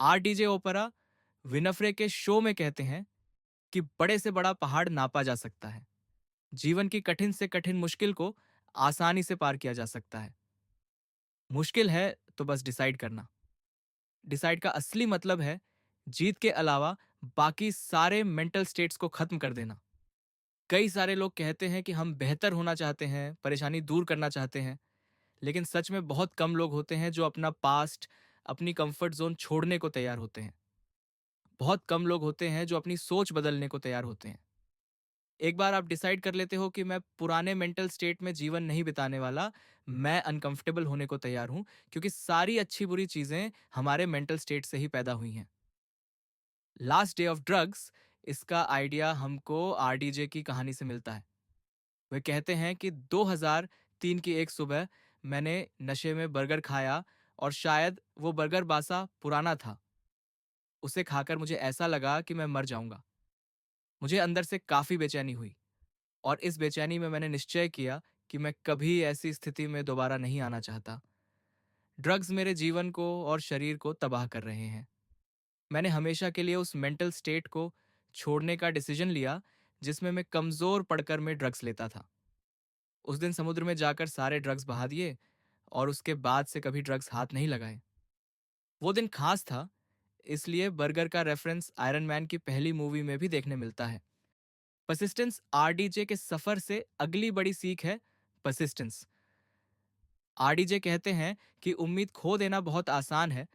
RDJ opera Winfrey के show में कहते हैं कि बड़े से बड़ा पहाड़ नापा जा सकता है। जीवन की कठिन से कठिन मुश्किल को आसानी से पार किया जा सकता है। मुश्किल है तो बस डिसाइड करना। डिसाइड का असली मतलब है जीत के अलावा बाकी सारे मेंटल स्टेट्स को खत्म कर देना। कई सारे लोग कहते हैं कि हम बेहतर होना चाहते हैं, परेशानी दूर करना चाहते हैं, लेकिन सच में बहुत कम लोग होते हैं जो अपना पास्ट, अपनी कंफर्ट जोन छोड़ने को तैयार होते हैं। बहुत कम लोग होते हैं जो अपनी सोच बदलने को तैयार होते हैं। एक बार आप डिसाइड कर लेते हो कि मैं पुराने मेंटल स्टेट में जीवन नहीं बिताने वाला, मैं अनकंफर्टेबल होने को तैयार हूं, क्योंकि सारी अच्छी बुरी चीजें हमारे मेंटल स्टेट से ही पैदा हुई हैं। लास्ट डे ऑफ ड्रग्स, इसका आइडिया हमको आरडीजे की कहानी से मिलता है। वे कहते हैं कि 2003 की एक सुबह मैंने नशे में बर्गर खाया और शायद वो बर्गर बासा पुराना था। उसे खाकर मुझे ऐसा लगा कि मैं मर जाऊंगा। मुझे अंदर से काफी बेचैनी हुई और इस बेचैनी में मैंने निश्चय किया कि मैं कभी ऐसी स्थिति में दोबारा नहीं आना चाहता। ड्रग्स मेरे जीवन को और शरीर को तबाह कर रहे हैं। मैंने हमेशा के लिए उस मेंटल स्टेट को छोड़ने का डिसीजन लिया जिसमें मैं कमजोर पड़कर में ड्रग्स लेता था। उस दिन समुद्र में जाकर सारे ड्रग्स बहा दिए और उसके बाद से कभी ड्रग्स हाथ नहीं लगाए। वो दिन खास था, इसलिए बर्गर का रेफरेंस आयरन मैन की पहली मूवी में भी देखने मिलता है। परसिस्टेंस आरडीजे के सफर से अगली बड़ी सीख है परसिस्टेंस। आरडीजे कहते हैं कि उम्मीद खो देना बहुत आसान है,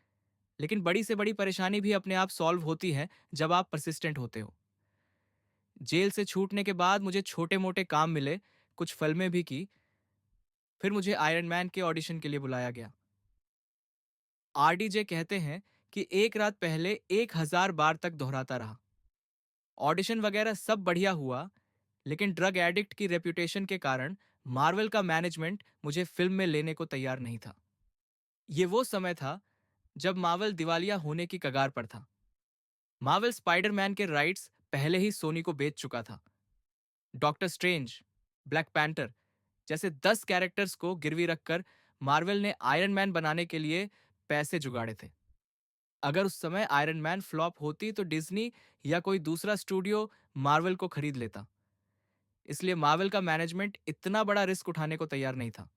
लेकिन बड़ी से बड़ी परेशानी भी अपने आप सॉल्व होती है जब आप परसिस्टेंट होते हो। जेल से छूटने के बाद मुझे छोटे मोटे काम मिले, कुछ फिल्में भी की। फिर मुझे आयरन मैन के ऑडिशन के लिए बुलाया गया। आरडीजे कहते हैं कि एक रात पहले 1000 बार तक दोहराता रहा। ऑडिशन वगैरह सब बढ़िया हुआ, लेकिन ड्रग एडिक्ट की रेपुटेशन के कारण मार्वल का मैनेजमेंट मुझे फिल्म में लेने को तैयार नहीं था। ये वो समय था जब मार्वल दिवालिया होने की कगार पर था। मार्वल स्पाइडरमैन के राइट्स पहले ही सोनी को बेच चुका था। डॉक्टर स्ट्रेंज, ब्लैक पैंथर जैसे 10 कैरेक्टर्स को गिरवी रखकर मार्वल ने आयरन मैन बनाने के लिए पैसे जुगाड़े थे। अगर उस समय आयरन मैन फ्लॉप होती तो डिज्नी या कोई दूसरा स्टूडियो मार्वल को खरीद लेता। इसलिए मार्वल का मैनेजमेंट इतना बड़ा रिस्क उठाने को तैयार नहीं था।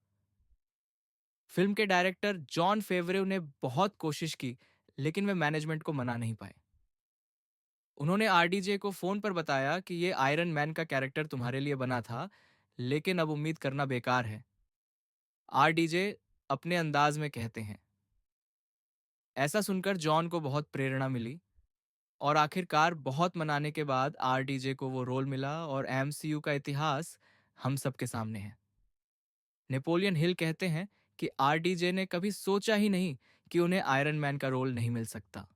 फिल्म के डायरेक्टर जॉन फेवरेव ने बहुत कोशिश की, लेकिन वे मैनेजमेंट को मना नहीं पाए। उन्होंने आरडीजे को फोन पर बताया कि ये आयरन मैन का कैरेक्टर तुम्हारे लिए बना था, लेकिन अब उम्मीद करना बेकार है। आरडीजे अपने अंदाज में कहते हैं। ऐसा सुनकर जॉन को बहुत प्रेरणा मिली और आखिरकार बहुत मनाने के बाद आरडीजे को वो रोल मिला और एमसीयू का इतिहास हम सबके सामने है। नेपोलियन हिल कहते हैं कि आरडीजे ने कभी सोचा ही नहीं कि उन्हें आयरन मैन का रोल नहीं मिल सकता।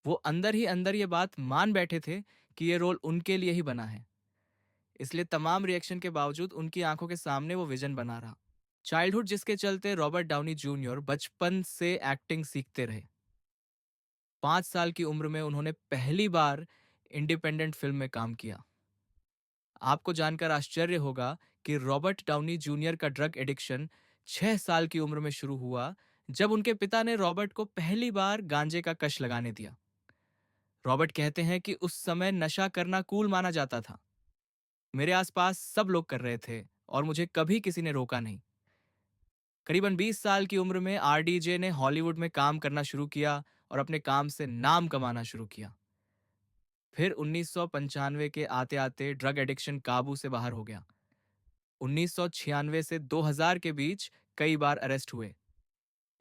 वो अंदर ही अंदर ये बात मान बैठे थे कि ये रोल उनके लिए ही बना है। इसलिए तमाम रिएक्शन के बावजूद उनकी आंखों के सामने वो विजन बना रहा। चाइल्डहुड जिसके चलते रॉबर्ट डाउनी जूनियर बचपन से एक्टिंग सीखते रहे। 5 साल की उम्र में उन्होंने पहली बार इंडिपेंडेंट फिल्म में काम किया। आपको जानकर आश्चर्य होगा कि रॉबर्ट डाउनी जूनियर का ड्रग एडिक्शन 6 साल की उम्र में शुरू हुआ, जब उनके पिता ने रॉबर्ट को पहली बार गांजे का कश लगाने दिया। रॉबर्ट कहते हैं कि उस समय नशा करना कूल माना जाता था। मेरे आसपास सब लोग कर रहे थे और मुझे कभी किसी ने रोका नहीं। करीबन 20 साल की उम्र में आरडीजे ने हॉलीवुड में काम करना शुरू किया और अपने काम से नाम कमाना शुरू किया। फिर 1995 के आते आते ड्रग एडिक्शन काबू से बाहर हो गया। 1996 से 2000 के बीच कई बार अरेस्ट हुए।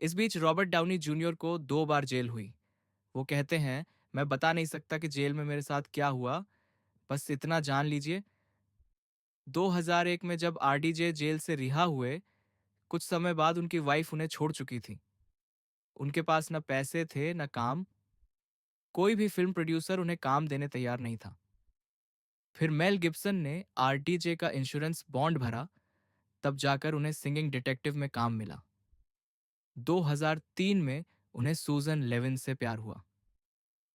इस बीच रॉबर्ट डाउनी जूनियर को 2 बार जेल हुई। वो कहते हैं, मैं बता नहीं सकता कि जेल में मेरे साथ क्या हुआ, बस इतना जान लीजिए। 2001 में जब आरडीजे जेल से रिहा हुए, कुछ समय बाद उनकी वाइफ उन्हें छोड़ चुकी थी। उनके पास न पैसे थे न काम। कोई भी फिल्म प्रोड्यूसर उन्हें काम देने तैयार नहीं था। फिर मेल गिब्सन ने आरडीजे का इंश्योरेंस बॉन्ड भरा, तब जाकर उन्हें सिंगिंग डिटेक्टिव में काम मिला। 2003 में उन्हें सूजन लेविन से प्यार हुआ।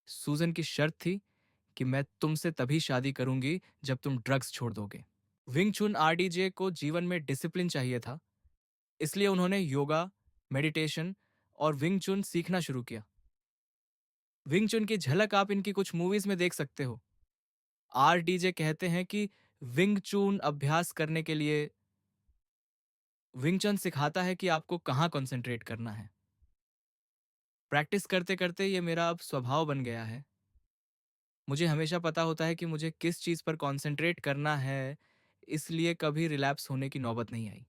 सूजन की शर्त थी कि मैं तुमसे तभी शादी करूंगी जब तुम ड्रग्स छोड़ दोगे। विंग चुन आरडीजे को जीवन में डिसिप्लिन चाहिए था, इसलिए उन्होंने योगा, मेडिटेशन और विंग चुन सीखना शुरू किया। विंग चुन की झलक आप इनकी कुछ मूवीज में देख सकते हो। आरडीजे कहते हैं कि विंग चून अभ्यास करने के लिए विंग चुन सिखाता है कि आपको कहाँ कंसंट्रेट करना है। प्रैक्टिस करते करते ये मेरा अब स्वभाव बन गया है। मुझे हमेशा पता होता है कि मुझे किस चीज़ पर कंसंट्रेट करना है, इसलिए कभी रिलैप्स होने की नौबत नहीं आई।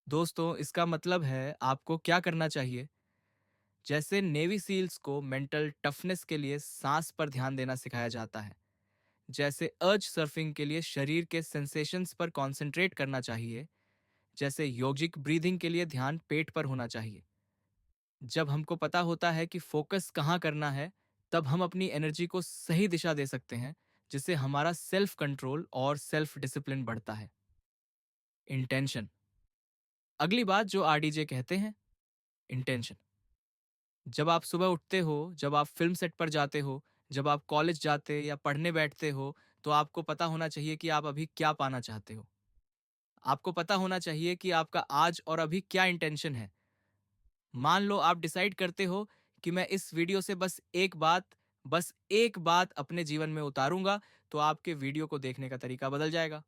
दोस्तों, इसका मतलब है आपको क्या करना चाहिए? जैसे नेवी सील्स को मेंटल टफनेस के लिए सांस पर ध्यान देना सिखाया जाता है, जैसे अर्ज सर्फिंग के लिए शरीर के सेंसेशंस पर कंसंट्रेट करना चाहिए, जैसे योगिक ब्रीदिंग के लिए ध्यान पेट पर होना चाहिए। जब हमको पता होता है कि फोकस कहाँ करना है, तब हम अपनी एनर्जी को सही दिशा दे सकते हैं, जिससे हमारा सेल्फ कंट्रोल और सेल्फ डिसिप्लिन बढ़ता है। इंटेंशन। अगली बात जो आरडीजे कहते हैं, इंटेंशन। जब आप सुबह उठते हो, जब आप फिल्म सेट पर जाते हो, जब आप कॉलेज जाते या पढ़ने बैठते हो, तो आपको पता होना चाहिए कि आप अभी क्या पाना चाहते हो। आपको पता होना चाहिए कि आपका आज और अभी क्या इंटेंशन है। मान लो आप डिसाइड करते हो कि मैं इस वीडियो से बस एक बात अपने जीवन में उतारूंगा, तो आपके वीडियो को देखने का तरीका बदल जाएगा।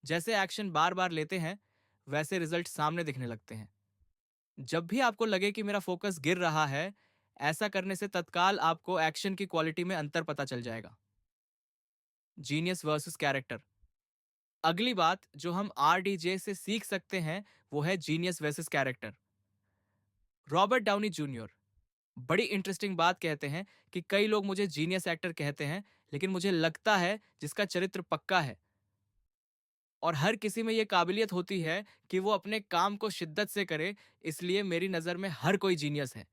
जैसे एक्शन बार बार लेते हैं, वैसे रिजल्ट सामने दिखने लगते हैं। जब भी आपको लगे कि मेरा फोकस गिर रहा है, ऐसा करने से तत्काल आपको एक्शन की क्वालिटी में अंतर पता चल जाएगा। Genius versus character. अगली बात जो हम आरडीजे से सीख सकते हैं, वो है genius versus character. Robert Downey junior बड़ी इंटरेस्टिंग बात कहते हैं कि कई लोग मुझे जीनियस एक्टर कहते हैं, लेकिन मुझे लगता है जिसका चरित्र पक्का है। और हर किसी में ये काबिलियत होती है कि वो अपने काम को शिद्दत से करे, इसलिए मेरी नज़र में हर कोई जीनियस है।